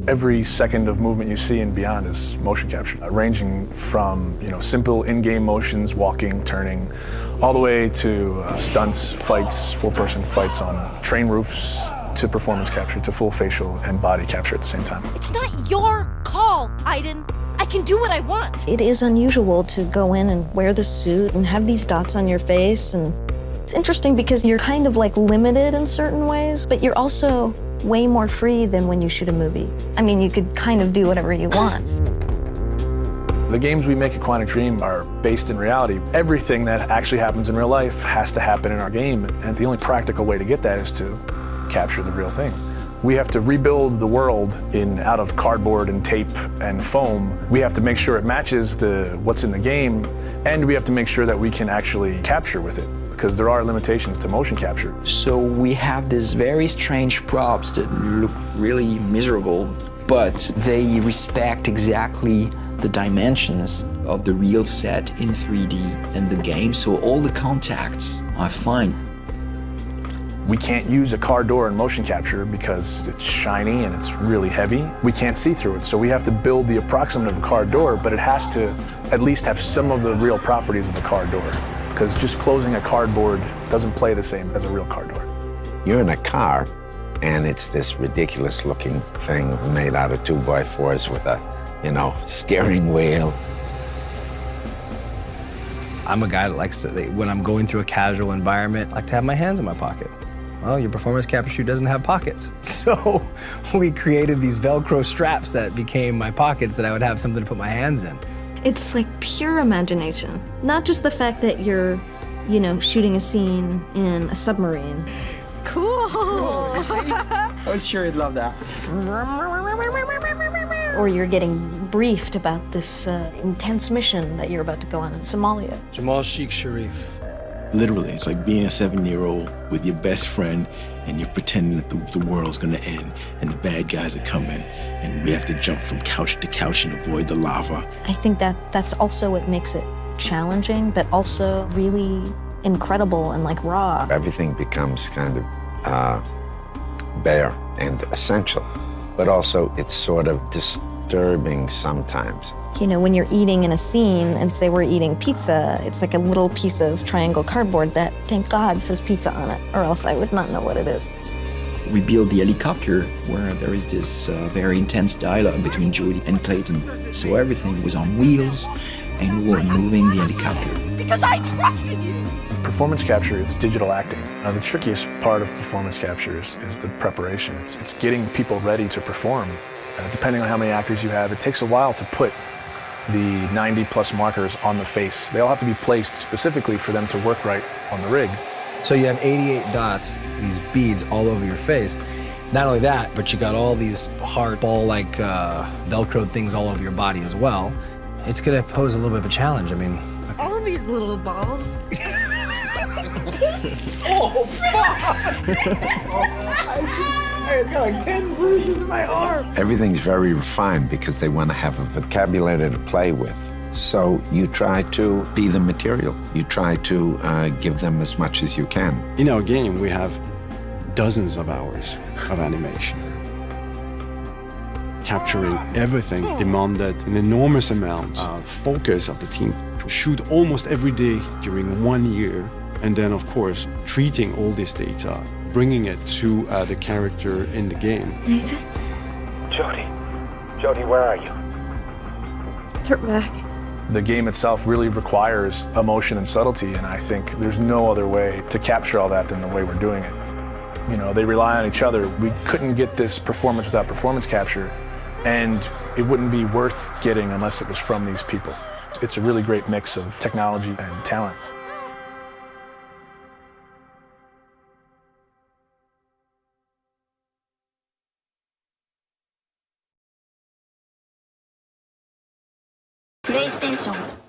Every second of movement you see in Beyond is motion capture, ranging from simple in-game motions, walking, turning, all the way to stunts, fights, four-person fights on train roofs, to performance capture, to full facial and body capture at the same time. It's not your call, Aiden. I can do what I want. It is unusual to go in and wear the suit and have these dots on your face, and it's interesting because you're kind of like limited in certain ways, but you're also way more free than when you shoot a movie. I mean, you could kind of do whatever you want. The games we make at Quantic Dream are based in reality. Everything that actually happens in real life has to happen in our game, and the only practical way to get that is to capture the real thing. We have to rebuild the world out of cardboard and tape and foam. We have to make sure it matches what's in the game, and we have to make sure that we can actually capture with it, because there are limitations to motion capture. So we have these very strange props that look really miserable, but they respect exactly the dimensions of the real set in 3D and the game, so all the contacts are fine. We can't use a car door in motion capture because it's shiny and it's really heavy. We can't see through it, so we have to build the approximate of a car door, but it has to at least have some of the real properties of a car door, because just closing a cardboard doesn't play the same as a real car door. You're in a car, and it's this ridiculous-looking thing made out of 2x4s with a, steering wheel. I'm a guy that likes to, when I'm going through a casual environment, I like to have my hands in my pocket. Well, your performance capture shoot doesn't have pockets. So we created these Velcro straps that became my pockets that I would have something to put my hands in. It's like pure imagination. Not just the fact that you're, shooting a scene in a submarine. Cool. I was sure you'd love that. Or you're getting briefed about this intense mission that you're about to go on in Somalia. Jamal Sheikh Sharif. Literally, it's like being a 7-year-old with your best friend and you're pretending that the world's gonna end and the bad guys are coming and we have to jump from couch to couch and avoid the lava. I think that's also what makes it challenging, but also really incredible and like raw. Everything becomes kind of bare and essential, but also it's sort of disturbing sometimes. When you're eating in a scene and say we're eating pizza, it's like a little piece of triangle cardboard that, thank God, says pizza on it, or else I would not know what it is. We built the helicopter where there is this very intense dialogue between Jodie and Clayton. So everything was on wheels and we were moving the helicopter. Because I trusted you. Performance capture, it's digital acting. The trickiest part of performance capture is the preparation. It's getting people ready to perform. Depending on how many actors you have, it takes a while to put the 90+ markers on the face. They all have to be placed specifically for them to work right on the rig. So you have 88 dots, these beads all over your face. Not only that, but you got all these hard ball-like Velcro things all over your body as well. It's gonna pose a little bit of a challenge. I mean, All these little balls. oh, fuck! I got like 10 bruises in my arm. Everything's very refined because they want to have a vocabulary to play with. So you try to be the material. You try to give them as much as you can. In our game, we have dozens of hours of animation. Capturing everything demanded an enormous amount of focus of the team. To shoot almost every day during 1 year, and then, of course, treating all this data, bringing it to the character in the game. Nathan? Jodie, where are you? Turn back. The game itself really requires emotion and subtlety, and I think there's no other way to capture all that than the way we're doing it. They rely on each other. We couldn't get this performance without performance capture, and it wouldn't be worth getting unless it was from these people. It's a really great mix of technology and talent. プレイステーション